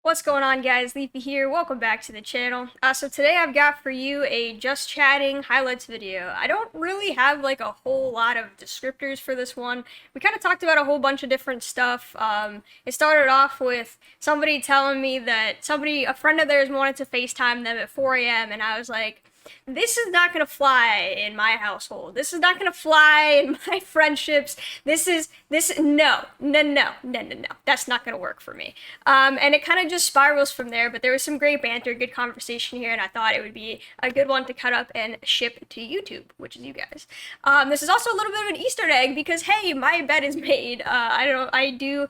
What's going on, guys? Leafy here. Welcome back to the channel. So today I've got for you a just chatting highlights video. I don't really have like a whole lot of descriptors for this one. We kind of talked about a whole bunch of different stuff. It started off with somebody telling me that a friend of theirs wanted to FaceTime them at 4 a.m. and I was like, this is not gonna fly in my household. This is not gonna fly in my friendships. No. That's not gonna work for me. And it kind of just spirals from there, but there was some great banter, good conversation here, and I thought it would be a good one to cut up and ship to YouTube, which is you guys. This is also a little bit of an Easter egg because, hey, my bed is made. I do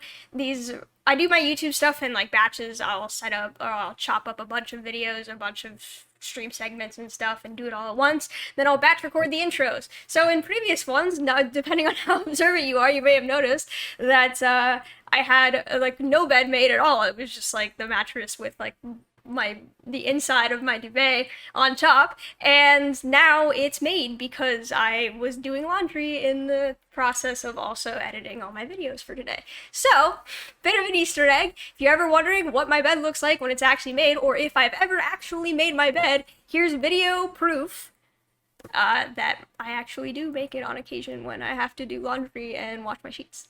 my YouTube stuff in like batches. I'll set up or I'll chop up a bunch of videos, a bunch of stream segments and stuff and do it all at once. Then I'll batch record the intros. So in previous ones, now depending on how observant you are, you may have noticed that I had like no bed made at all. It was just like the mattress with like the inside of my duvet on top, and now it's made because I was doing laundry in the process of also editing all my videos for today. So, bit of an Easter egg. If you're ever wondering what my bed looks like when it's actually made, or if I've ever actually made my bed, here's video proof that I actually do make it on occasion when I have to do laundry and wash my sheets.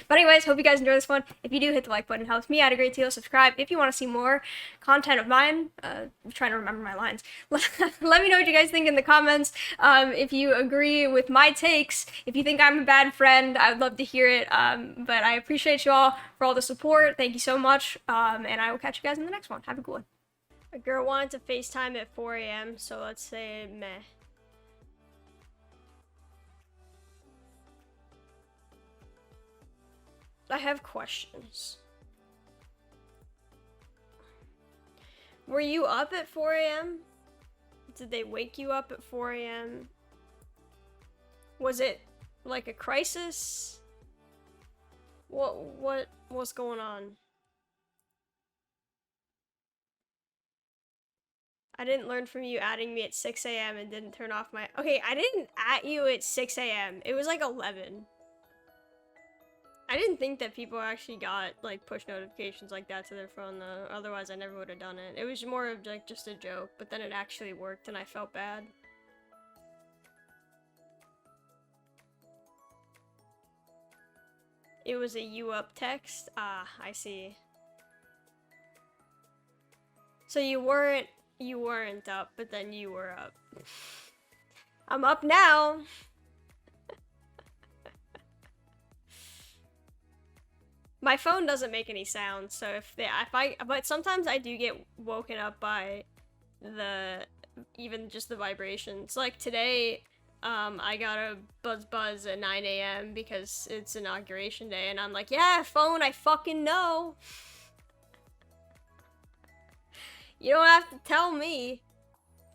But anyways, hope you guys enjoy this one. If you do, hit the like button. It helps me out a great deal. Subscribe if you want to see more content of mine. I'm trying to remember my lines. Let me know what you guys think in the comments. If you agree with my takes, if you think I'm a bad friend, I would love to hear it. But I appreciate you all for all the support. Thank you so much. And I will catch you guys in the next one. Have a good one. A girl wanted to FaceTime at 4 a.m., so let's say meh. I have questions. Were you up at 4 a.m.? Did they wake you up at 4 a.m.? Was it like a crisis? What's going on? I didn't learn from you adding me at 6 a.m. and didn't turn off my... Okay, I didn't at you at 6 a.m. It was like 11. I didn't think that people actually got like push notifications like that to their phone though, otherwise I never would have done it. It was more of like just a joke, but then it actually worked and I felt bad. It was a you up text? Ah, I see. So you weren't up, but then you were up. I'm up now! My phone doesn't make any sound, so but sometimes I do get woken up by even just the vibrations. Like today, I got a buzz at 9 a.m. because it's inauguration day, and I'm like, yeah, phone, I fucking know. You don't have to tell me.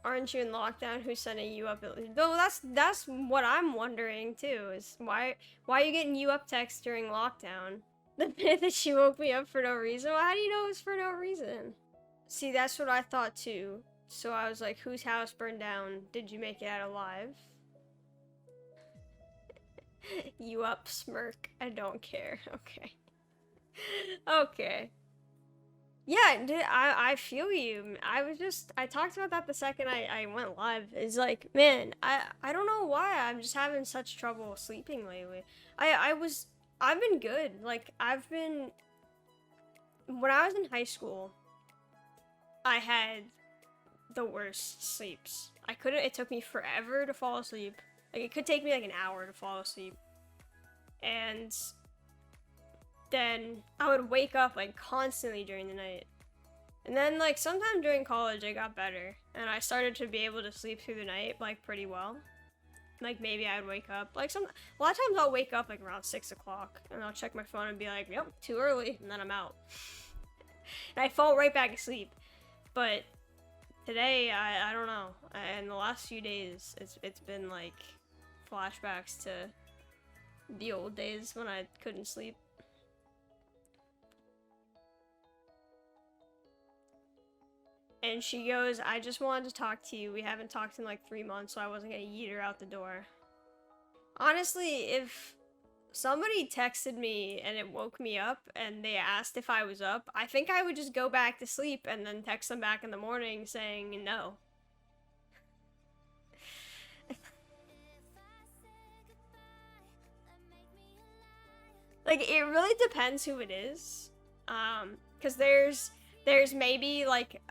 Aren't you in lockdown? Who's sending you up? No, that's what I'm wondering too, is why are you getting you up texts during lockdown? The minute that she woke me up for no reason? Well, how do you know it was for no reason? See, that's what I thought too. So I was like, whose house burned down? Did you make it out alive? You up, smirk. I don't care. Okay. Okay. Yeah, I feel you. I talked about that the second I went live. It's like, man, I don't know why I'm just having such trouble sleeping lately. I've been good. Like, when I was in high school, I had the worst sleeps. It took me forever to fall asleep. Like, it could take me like an hour to fall asleep. And then I would wake up like constantly during the night. And then like sometime during college, it got better. And I started to be able to sleep through the night like pretty well. Like, maybe I'd wake up, like, a lot of times I'll wake up, like, around 6 o'clock, and I'll check my phone and be like, yep, too early, and then I'm out. And I fall right back asleep. But today, I don't know, and the last few days, it's been, like, flashbacks to the old days when I couldn't sleep. And she goes, I just wanted to talk to you. We haven't talked in like 3 months, so I wasn't gonna yeet her out the door. Honestly, if somebody texted me and it woke me up and they asked if I was up, I think I would just go back to sleep and then text them back in the morning saying no. Like, it really depends who it is. Because there's maybe like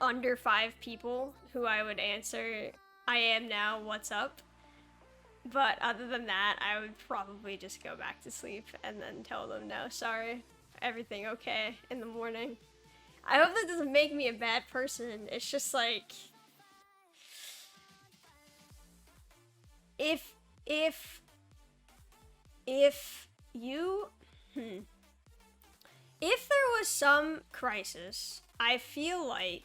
under 5 people who I would answer, I am now, what's up? But other than that, I would probably just go back to sleep and then tell them, no, sorry, everything okay in the morning. I hope that doesn't make me a bad person. It's just like, if you, if there was some crisis, I feel like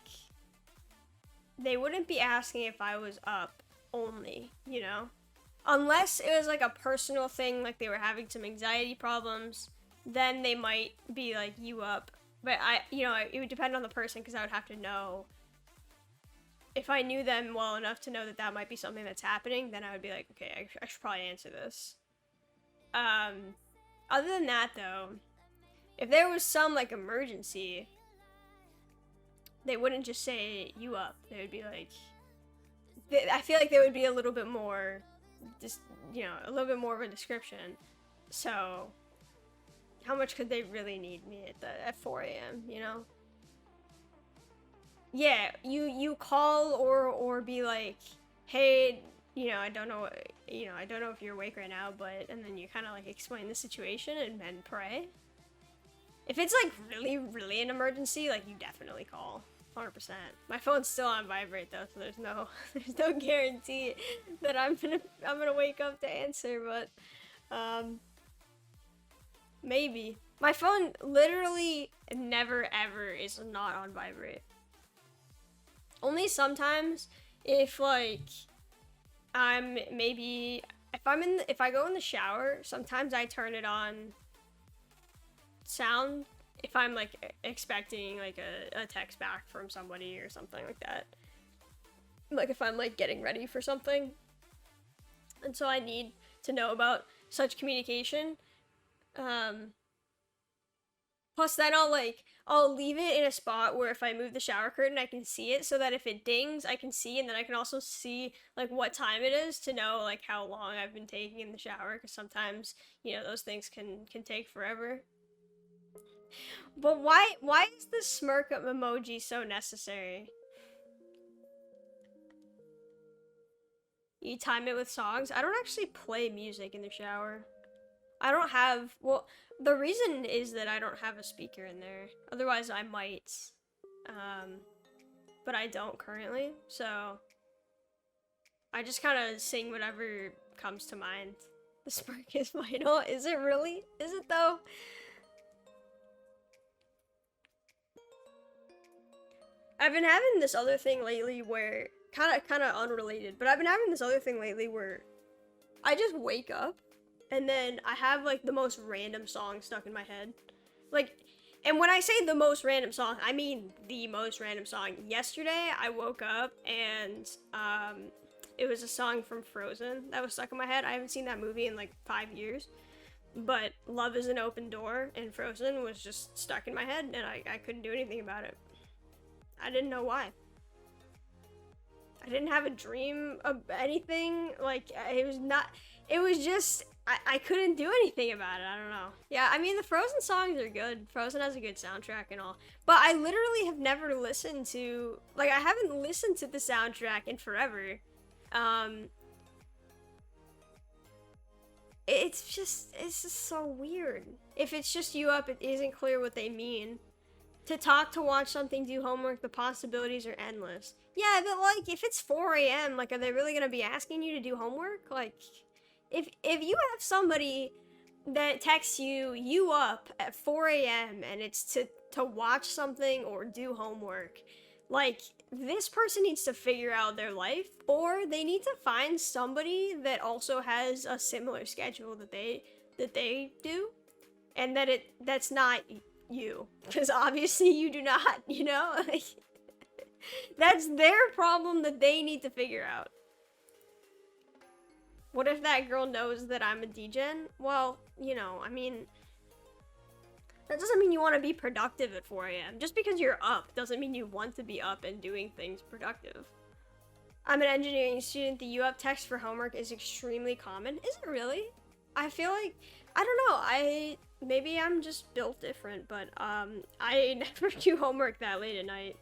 they wouldn't be asking if I was up only, you know? Unless it was like a personal thing, like they were having some anxiety problems, then they might be like, you up. But it would depend on the person, because I would have to know. If I knew them well enough to know that that might be something that's happening, then I would be like, okay, I should probably answer this. Other than that, though, if there was some, like, emergency, they wouldn't just say, you up. They would be like, I feel like there would be a little bit more, just, a little bit more of a description. So, how much could they really need me at 4 a.m., you know? Yeah, you call or be like, hey, I don't know, I don't know if you're awake right now, but, and then you kind of like explain the situation and then pray. If it's like really, really an emergency, like you definitely call, 100%. My phone's still on vibrate though, so there's no guarantee that I'm gonna wake up to answer, but, maybe. My phone literally never ever is not on vibrate. Only sometimes if like if I go in the shower, sometimes I turn it on sound if I'm like expecting like a text back from somebody or something like that. Like if I'm like getting ready for something. And so I need to know about such communication. Plus then I'll leave it in a spot where if I move the shower curtain, I can see it, so that if it dings, I can see, and then I can also see like what time it is to know like how long I've been taking in the shower, because sometimes, those things can take forever. But why is the smirk emoji so necessary? You time it with songs? I don't actually play music in the shower. I don't have, well, the reason is that I don't have a speaker in there. Otherwise, I might. But I don't currently, so I just kind of sing whatever comes to mind. The spark is vital. Is it really? Is it though? I've been having this other thing lately where, kind of unrelated, but I've been having this other thing lately where I just wake up and then I have like the most random song stuck in my head. Like, and when I say the most random song, I mean the most random song. Yesterday, I woke up and it was a song from Frozen that was stuck in my head. I haven't seen that movie in like 5 years, but Love is an Open Door and Frozen was just stuck in my head, and I couldn't do anything about it. I didn't know why. I didn't have a dream of anything. Like, it was just, I couldn't do anything about it. I don't know. Yeah, I mean, the Frozen songs are good. Frozen has a good soundtrack and all. But I literally have never listened to, like, I haven't listened to the soundtrack in forever. It's just so weird. If it's just you up, it isn't clear what they mean. To talk, to watch something, do homework, the possibilities are endless. Yeah, but like, if it's 4 a.m., like, are they really gonna be asking you to do homework? Like, if you have somebody that texts you up at 4 a.m. and it's to watch something or do homework, like, this person needs to figure out their life, or they need to find somebody that also has a similar schedule that they do, and that's not you, because obviously you do not, like, that's their problem that they need to figure out. What if that girl knows that I'm a degen? Well, you know, I mean, that doesn't mean you want to be productive at 4 a.m. Just because you're up doesn't mean you want to be up and doing things productive. I'm an engineering student. The "you up" text for homework is extremely common. Is it really? I feel like, I don't know, maybe I'm just built different, but I never do homework that late at night.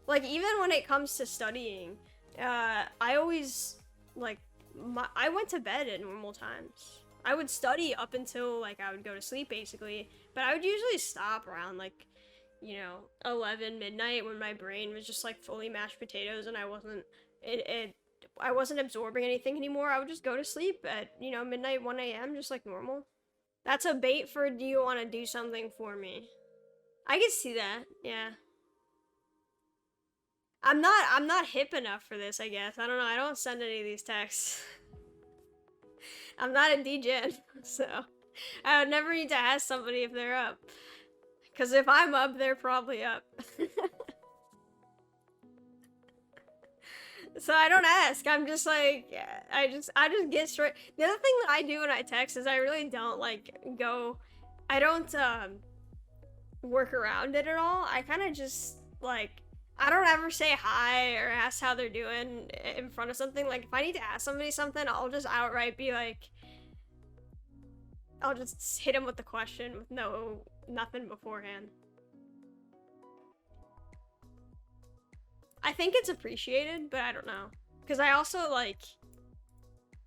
Like, even when it comes to studying, I always, like, I went to bed at normal times. I would study up until, like, I would go to sleep, basically, but I would usually stop around, like, you know, 11 midnight when my brain was just, like, fully mashed potatoes and I wasn't, I wasn't absorbing anything anymore. I would just go to sleep at, you know, midnight, 1 a.m., just like normal. That's a bait for, do you want to do something for me? I can see that, yeah. I'm not hip enough for this, I guess. I don't know, I don't send any of these texts. I'm not a degen, so I would never need to ask somebody if they're up. Cause if I'm up, they're probably up. So I don't ask. I'm just like, I just get straight. The other thing that I do when I text is I really don't like go, I don't work around it at all. I kind of just like, I don't ever say hi or ask how they're doing in front of something. Like if I need to ask somebody something, I'll just outright be like, I'll just hit them with the question with nothing beforehand. I think it's appreciated, but I don't know. Because I also, like,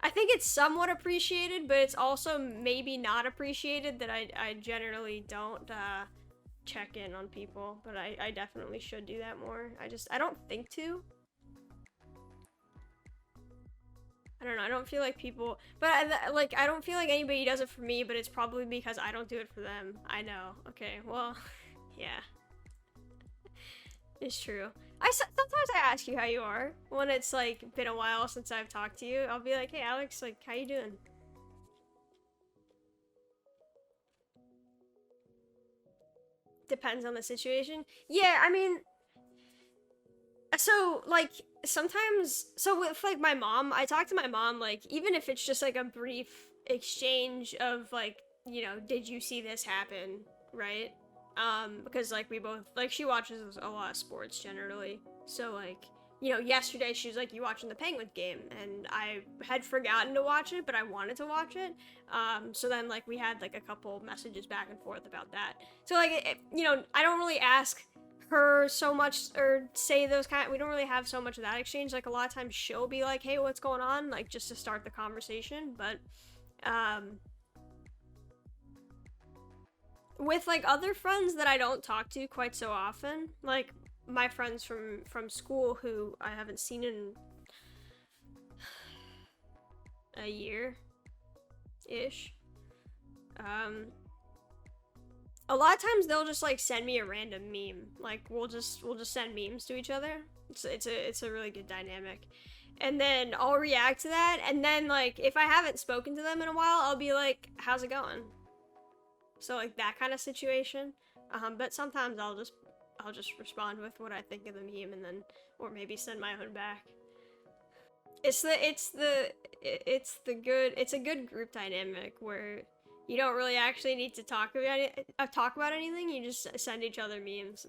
I think it's somewhat appreciated, but it's also maybe not appreciated that I generally don't check in on people. But I definitely should do that more. I don't think to. I don't know, I don't feel like people, but I don't feel like anybody does it for me, but it's probably because I don't do it for them. I know. Okay, well, yeah. It's true. Sometimes I ask you how you are when it's like been a while since I've talked to you. I'll be like, hey Alex, like how you doing? Depends on the situation. Yeah, I mean, so like sometimes, so with like my mom, I talk to my mom like even if it's just like a brief exchange of like, you know, did you see this happen, right? Because like we both, like she watches a lot of sports generally, so like, you know, yesterday she was like, you watching the Penguins game, and I had forgotten to watch it, but I wanted to watch it. So then like we had like a couple messages back and forth about that. So like you know, I don't really ask her so much or say those we don't really have so much of that exchange. Like a lot of times she'll be like, hey, what's going on, like just to start the conversation. But with like other friends that I don't talk to quite so often, like my friends from school who I haven't seen in a year ish, a lot of times they'll just like send me a random meme. Like we'll just send memes to each other. It's a really good dynamic. And then I'll react to that, and then like if I haven't spoken to them in a while, I'll be like, how's it going? So like that kind of situation. But sometimes I'll just respond with what I think of the meme, and then or maybe send my own back. It's a good group dynamic where you don't really actually need to talk about anything. You just send each other memes.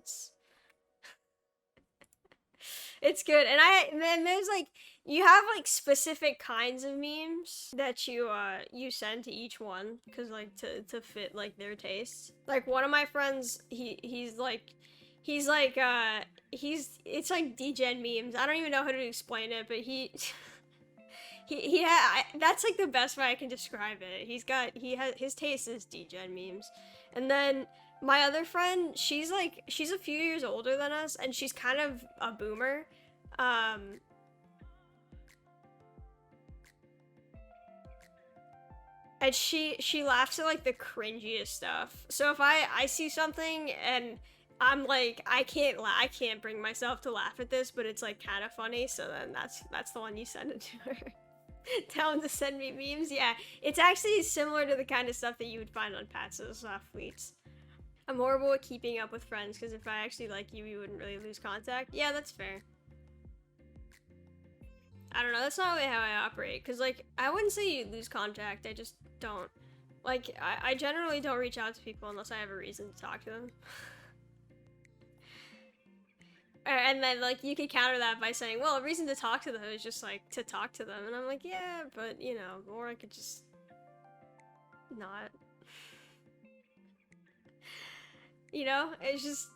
It's good. And then there's like, you have like specific kinds of memes that you send to each one, because like to fit like their tastes. Like one of my friends, it's like degen memes. I don't even know how to explain it, but that's like the best way I can describe it. His taste is degen memes. And then my other friend, she's a few years older than us, and she's kind of a boomer. And she laughs at like the cringiest stuff. So if I see something and I'm like, I can't bring myself to laugh at this, but it's like kind of funny, so then that's the one you send it to her. Tell him to send me memes. Yeah, it's actually similar to the kind of stuff that you would find on Pat's fleets. I'm horrible at keeping up with friends, because if I actually like you, we wouldn't really lose contact. Yeah, that's fair. I don't know, that's not really how I operate, because, like, I wouldn't say you lose contact, I just don't. Like, I generally don't reach out to people unless I have a reason to talk to them. And then, like, you could counter that by saying, well, a reason to talk to them is just, like, to talk to them. And I'm like, yeah, but, you know, or I could just not. You know? It's just...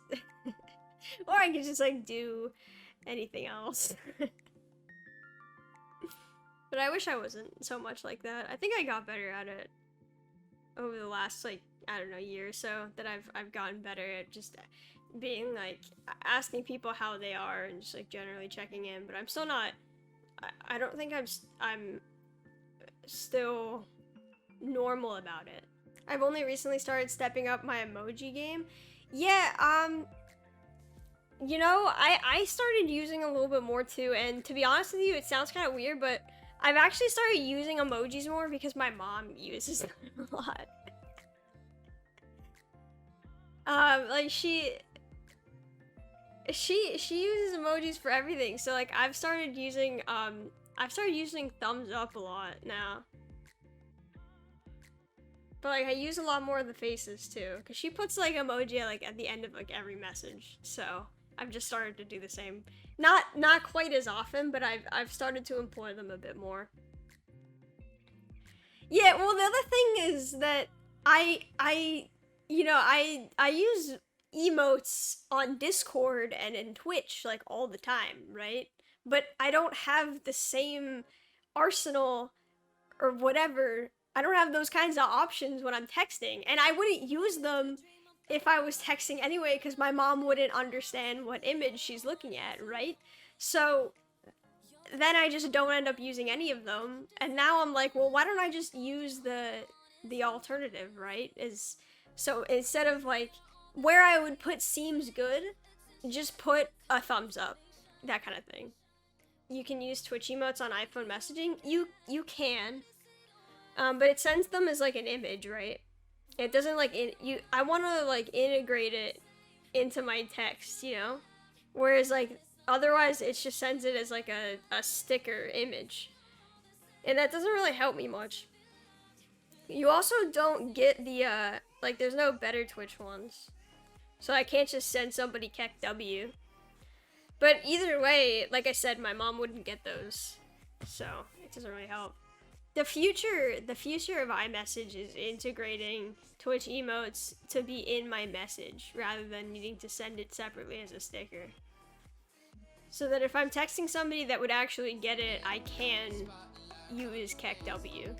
or I could just, like, do anything else. But I wish I wasn't so much like that. I think I got better at it over the last, like, I don't know, year or so, that I've gotten better at just being, like, asking people how they are and just, like, generally checking in. But I'm still not... I don't think I'm still normal about it. I've only recently started stepping up my emoji game. Yeah, you know, I started using a little bit more too, and to be honest with you, it sounds kind of weird, but I've actually started using emojis more because my mom uses them a lot. Like she uses emojis for everything, so like I've started using thumbs up a lot now. But like I use a lot more of the faces too, because she puts like emoji at the end of like every message, so I've just started to do the same. Not quite as often, but I've started to employ them a bit more. Yeah, well, the other thing is that I use emotes on Discord and in Twitch like all the time, right? But I don't have the same arsenal or whatever. I don't have those kinds of options when I'm texting, and I wouldn't use them if I was texting anyway, because my mom wouldn't understand what image she's looking at, right? So then I just don't end up using any of them, and now I'm like, well, why don't I just use the alternative, right? So instead of like where I would put seems good, just put a thumbs up, that kind of thing. You can use Twitch emotes on iPhone messaging. You can, but it sends them as like an image, right? It doesn't like I want to like integrate it into my text, you know? Whereas like otherwise it just sends it as like a sticker image. And that doesn't really help me much. You also don't get the like there's no better Twitch ones. So I can't just send somebody Keck W. But either way, like I said, my mom wouldn't get those. So it doesn't really help. The future of iMessage is integrating Twitch emotes to be in my message rather than needing to send it separately as a sticker. So that if I'm texting somebody that would actually get it, I can use Keck W.